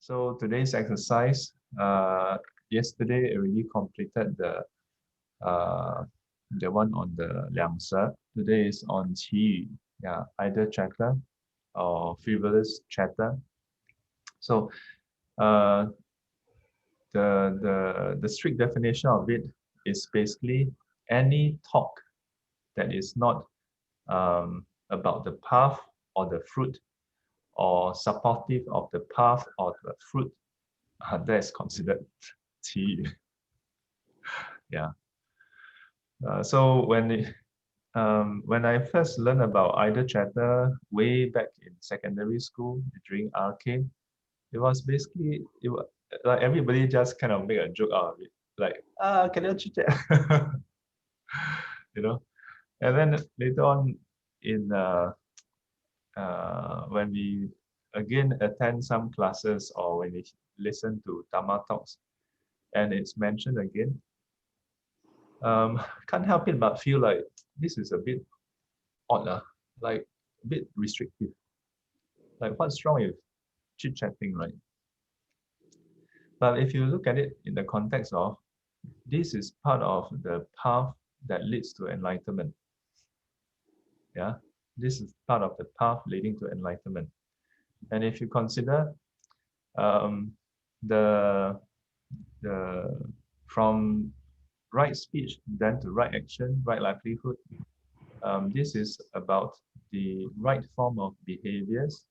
So today's exercise, yesterday I already completed uh, the one on the 两舌. Today is on 奇语, yeah, either chatter or frivolous chatter. So uh, the strict definition of it is basically any talk that is not about the path or the fruit or supportive of the path or the fruit, that is considered 奇语. Yeah. So when I first learned about idle chatter way back in secondary school during RK, it was basically like everybody just kind of make a joke out of it, like can you chit chat, you know. And then later on in when we again attend some classes or when we listen to Dharma talks, and it's mentioned again, can't help it but feel like this is a bit odd, like a bit restrictive. Like what's wrong with chit-chatting, right? But if you look at it in the context of, this is part of the path that leads to enlightenment. Yeah, this is part of the path leading to enlightenment. And if you consider the from right speech then to right action, right livelihood, this is about the right form of behaviors,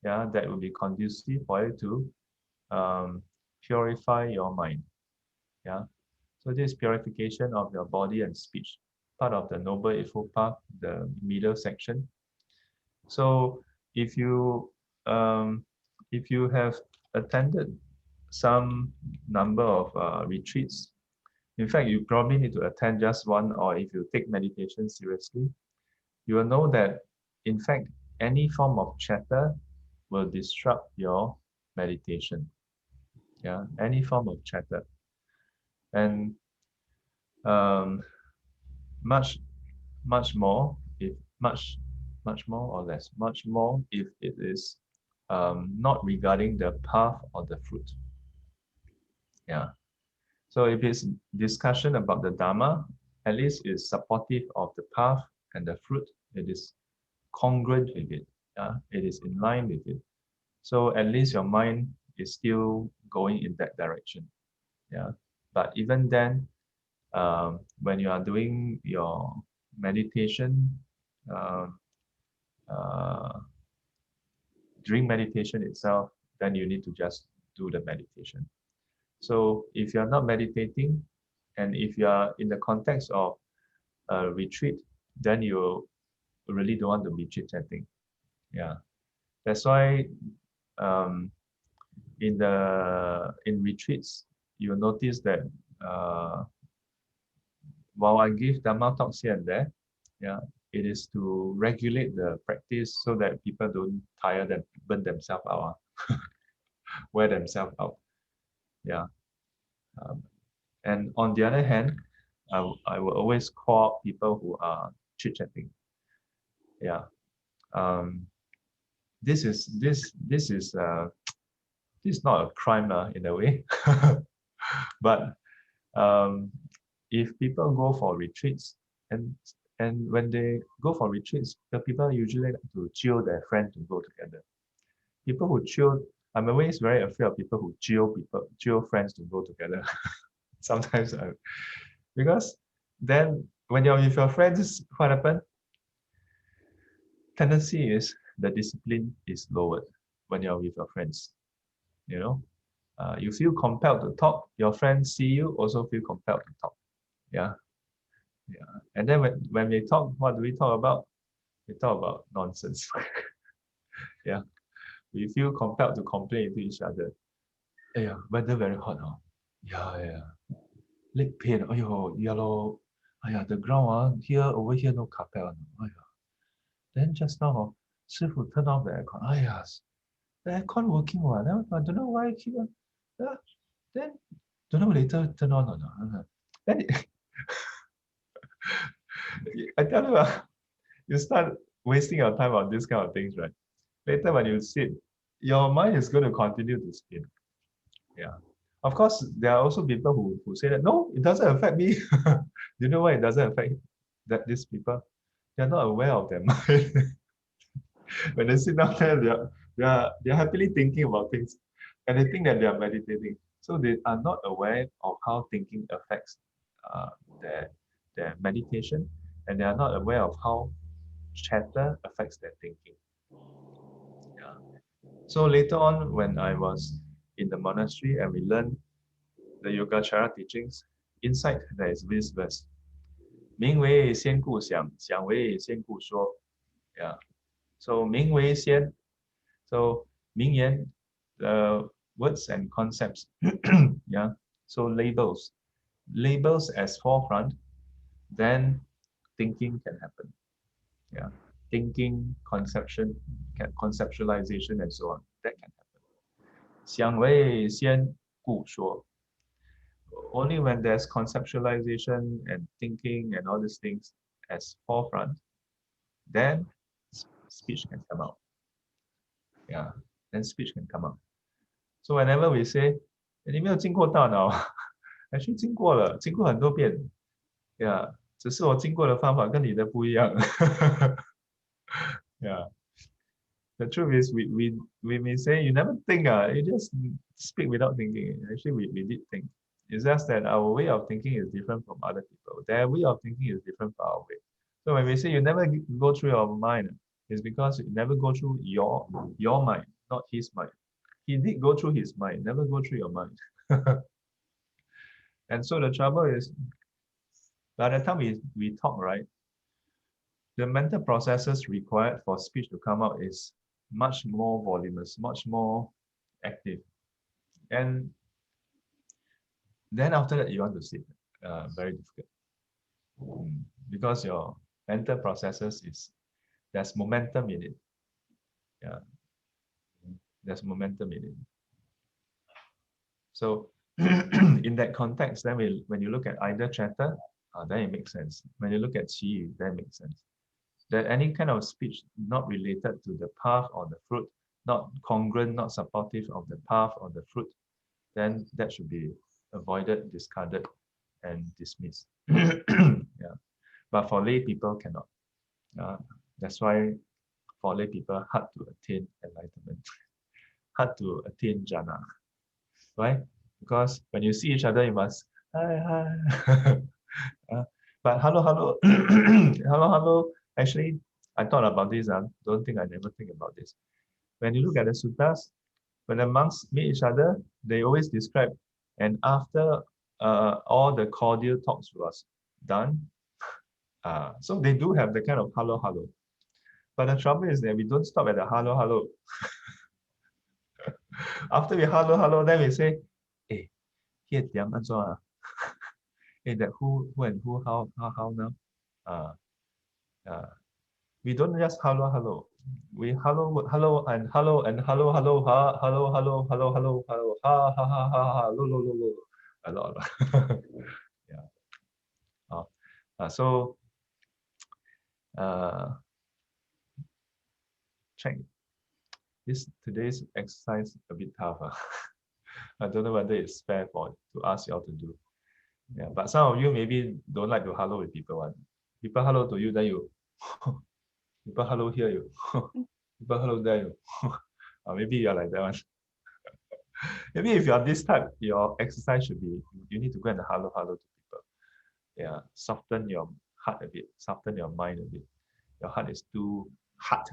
yeah, that will be conducive for you to purify your mind. Yeah, so this purification of your body and speech, part of the Noble Eightfold Path, the middle section. So if you have attended some number of retreats, in fact, you probably need to attend just one, or if you take meditation seriously, you will know that, in fact, any form of chatter will disrupt your meditation. Yeah, any form of chatter. And much more, if much more or less, much more if it is not regarding the path or the fruit. Yeah. So if it's discussion about the Dharma, at least it's supportive of the path and the fruit. It is congruent with it. Yeah, it is in line with it. So at least your mind is still going in that direction. Yeah. But even then, when you are doing your meditation, during meditation itself, then you need to just do the meditation. So if you are not meditating, and if you are in the context of a retreat, then you really don't want to be chit-chatting. Yeah, that's why in retreats, you'll notice that while I give Dharma talks here and there, yeah, it is to regulate the practice so that people don't tire them, burn themselves out, wear themselves out. Yeah. And on the other hand, I will always call out people who are chit-chatting. Yeah. This is not a crime in a way. But if people go for retreats, and when they go for retreats, the people usually like to chill their friends to go together. People who chill, I'm always very afraid of people who chill friends to go together. Sometimes because then when you're with your friends, what happens? Tendency is the discipline is lowered when you're with your friends. You know, you feel compelled to talk. Your friends see you, also feel compelled to talk. Yeah, yeah. And then when we talk, what do we talk about? We talk about nonsense. Yeah, we feel compelled to complain to each other. Yeah, weather very hot, huh? Yeah, yeah. Leg pain. Oh, yellow. The ground here over here no carpet. Then just now, 师傅 turn off the aircon. The aircon working one. I don't know why I keep on. Then don't know later turn on or not. Then I tell you, you start wasting your time on this kind of things, right? Later when you sit, your mind is going to continue to spin. Yeah. Of course, there are also people who say that, no, it doesn't affect me. You know why it doesn't affect these people? They're not aware of their mind. When they sit down there, they're happily thinking about things and they think that they are meditating. So they are not aware of how thinking affects uh, their, their meditation, and they are not aware of how chatter affects their thinking. Yeah. So later on, when I was in the monastery and we learned the Yogacara teachings, inside there is this verse. 名为先故想，想为先故说. Yeah. So 名为先. So 名言, the words and concepts. Yeah. So labels. Labels as forefront, then thinking can happen. Yeah. Thinking, conceptualization, and so on. That can happen. 想为先故说. Only when there's conceptualization and thinking and all these things as forefront, then speech can come out. Yeah, then speech can come out. So whenever we say, 你没有经过大脑 actually 经过了，经过很多遍 Yeah, 只是我经过的方法跟你的不一样 Yeah. The truth is, we may say you never think, you just speak without thinking. Actually, we did think. It's just that our way of thinking is different from other people. Their way of thinking is different from our way. So when we say you never go through your mind, it's because you never go through your mind, not his mind. He did go through his mind, never go through your mind. And so the trouble is, by the time we talk, right, the mental processes required for speech to come out is much more voluminous, much more active. And then after that, you want to sit. Very difficult. Because your mental processes there's momentum in it. Yeah. There's momentum in it. So in that context, then when you look at either chatter, then it makes sense. When you look at qi, then it makes sense. That any kind of speech not related to the path or the fruit, not congruent, not supportive of the path or the fruit, then that should be avoided, discarded, and dismissed. Yeah. But for lay people, cannot. That's why for lay people, hard to attain enlightenment, hard to attain jhana. Right? Because when you see each other, you must, hi, hi. But hello, hello, hello, hello. Actually, I thought about this. I don't think I never think about this. When you look at the suttas, when the monks meet each other, they always describe, and after all the cordial talks was done, so they do have the kind of hello, hello. But the trouble is that we don't stop at the hello, hello. After we hello, hello, then we say, hey, here, diam, hey, that who and who, how now? We don't just hello, hello. We hello, hello, and hello, and hello, hello, ha, hello, hello, hello, hello, hello, ha, ha, ha, ha, ha, lo, lo, lo, lo. A lot. Yeah. So, check today's exercise a bit tough. I don't know whether it's fair to ask you all to do. Yeah, but some of you maybe don't like to hello with people. People hello to you, then you people hello here you. People hello there you. Or maybe you're like that one. Maybe if you're this type, your exercise should be you need to go and hello to people. Yeah, soften your heart a bit, soften your mind a bit. Your heart is too hard.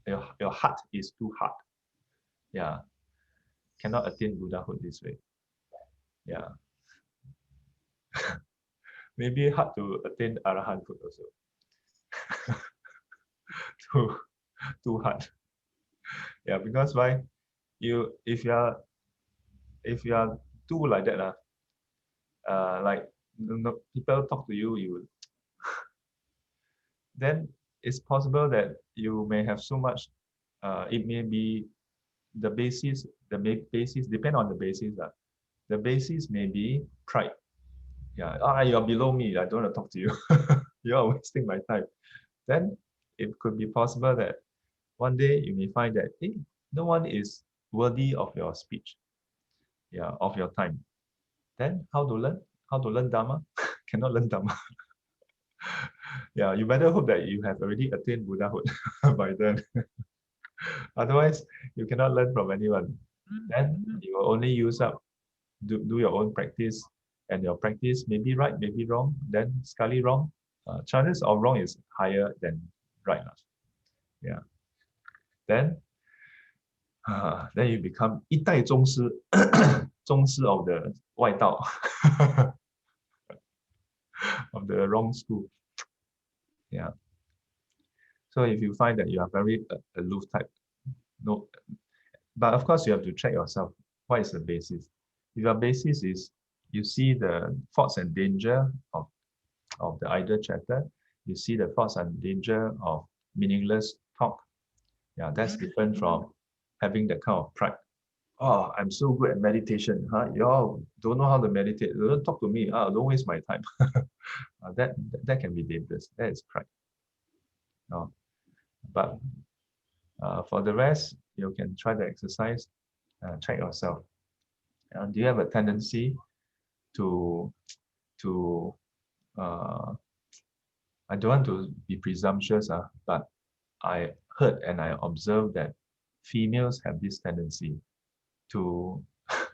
Your heart is too hard. Yeah, cannot attain Buddhahood this way. Yeah. Maybe hard to attain Arahanthood also. too hard. Yeah, because why? If you are too like that, like people talk to you, then it's possible that you may have so much. It may be the basis depend on the basis. The basis may be pride. Yeah, you're below me. I don't want to talk to you. You're wasting my time. Then it could be possible that one day you may find that no one is worthy of your speech. yeah, of your time. Then how to learn? How to learn Dharma? Cannot learn Dharma. Yeah, you better hope that you have already attained Buddhahood by then. Otherwise, you cannot learn from anyone. Then you will only use up, do your own practice, and your practice may be right, maybe wrong, then sekali wrong. Chances of wrong is higher than right. Yeah. Then, then you become 一代宗师, 宗师 of the 外道, of the wrong school. Yeah. So if you find that you are very aloof type, no, but of course you have to check yourself. What is the basis? If your basis is you see the faults and danger of the idle chatter, you see the faults and danger of meaningless talk. Yeah, that's different from having that kind of pride. Oh, I'm so good at meditation. Huh? Y'all don't know how to meditate. Don't talk to me. Don't waste my time. That can be dangerous. That is pride. No. But for the rest, you can try the exercise. Check yourself. Do you have a tendency to I don't want to be presumptuous, but I heard and I observed that females have this tendency to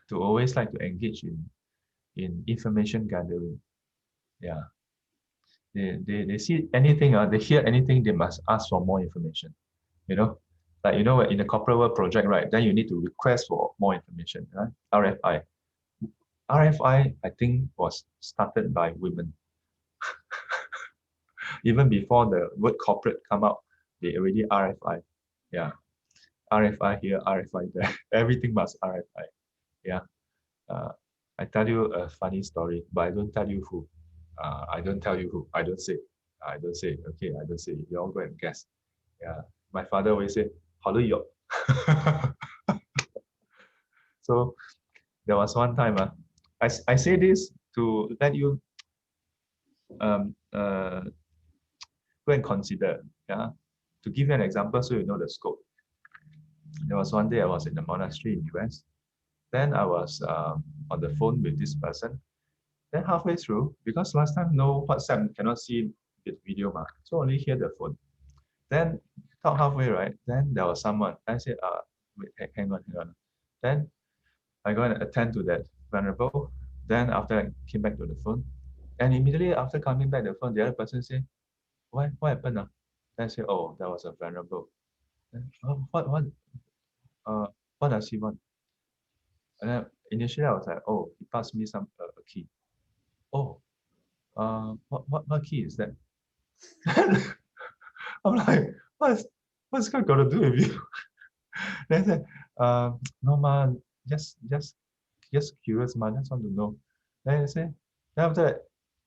to always like to engage in information gathering. Yeah. They see anything, they hear anything, they must ask for more information. You know, like in the corporate world project, right? Then you need to request for more information. Right? RFI. RFI, I think, was started by women. Even before the word corporate come out, they already RFI. Yeah. RFI here, RFI there. Everything must RFI. Yeah. I tell you a funny story, but I don't tell you who. I don't tell you who. I don't say. I don't say. Okay, I don't say. You all go and guess. Yeah. My father always say, "How do you?" So there was one time. I say this to let you go and consider. Yeah. To give you an example, so you know the scope. There was one day I was in the monastery in US. Then I was on the phone with this person. Then halfway through, because last time no WhatsApp, cannot see the video, so only hear the phone. Then talk halfway, right? Then there was someone. I said, wait, hang on. Then I go and attend to that venerable. Then after I came back to the phone, and immediately after coming back to the phone, the other person said, what happened? Then I said, oh, that was a venerable. Then, oh, what does he want? And then initially I was like, oh, he passed me some a key. Oh, what key is that? I'm like, what's that got to do with you? Then I said, no man, just curious man, just want to know. Then I said, then after that,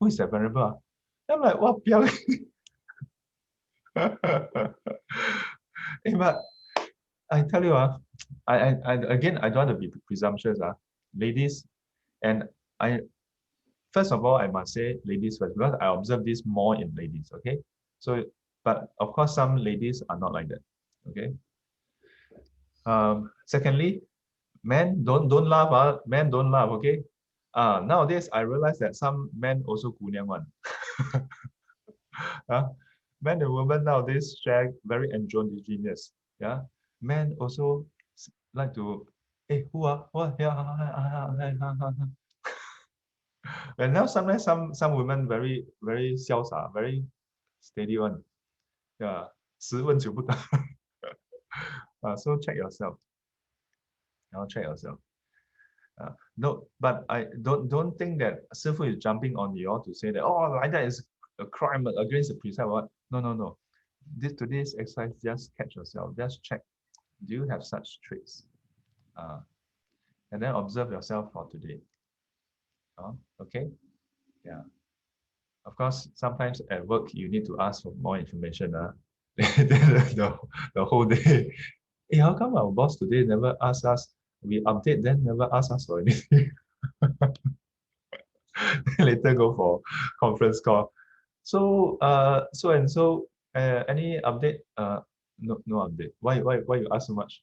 who is that venerable? Then I'm like, what piang? Hey, but I tell you, I again I don't want to be presumptuous, ladies, and I first of all I must say ladies first because I observe this more in ladies. Okay, so but of course some ladies are not like that. Okay. Secondly, men don't laugh. Men don't laugh. Okay. Nowadays I realize that some men also gunyang one. Men and women nowadays share very androgynous. Yeah. Men also like to, hey, who are what? Yeah. And now sometimes some women very 潇洒, very steady one. Yeah. 十问九不答. So check yourself. Check yourself. No, but I don't think that Sifu is jumping on you all to say that, oh, like that is a crime against the precept. What? No. Today's exercise, just catch yourself. Just check. Do you have such traits? And then observe yourself for today. Okay? Yeah. Of course, sometimes at work, you need to ask for more information. The whole day. Hey, how come our boss today never asked us? We update, then never ask us for anything. Later go for conference call. So any update? No update. Why you ask so much?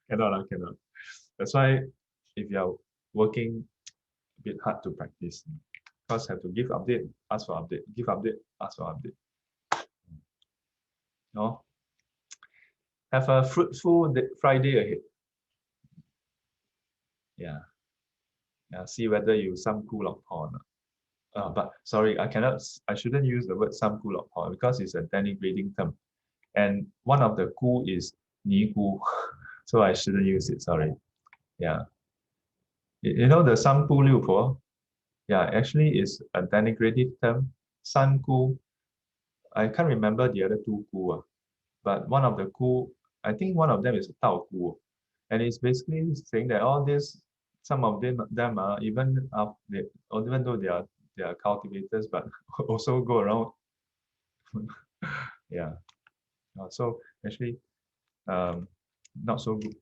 Cannot. That's why if you are working a bit hard to practice, because have to give update, ask for update, give update, ask for update. No? Have a fruitful Friday ahead. Yeah. See whether you some cool of porn. But sorry, I shouldn't use the word some cool of porn because it's a denigrating term. And one of the ku is ni gu. So I shouldn't use it, sorry. Yeah. You know the san gu liu po? Yeah, actually is a denigrative term. San gu. I can't remember the other two gu. But one of the ku, I think one of them is Tao Ku. And it's basically saying that all this, some of them are even even though they are cultivators, but also go around. Yeah. So actually, not so good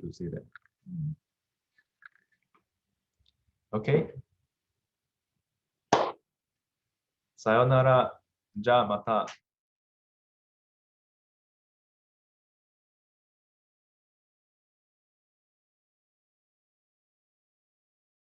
to say that. Okay. Sayonara. Ja mata.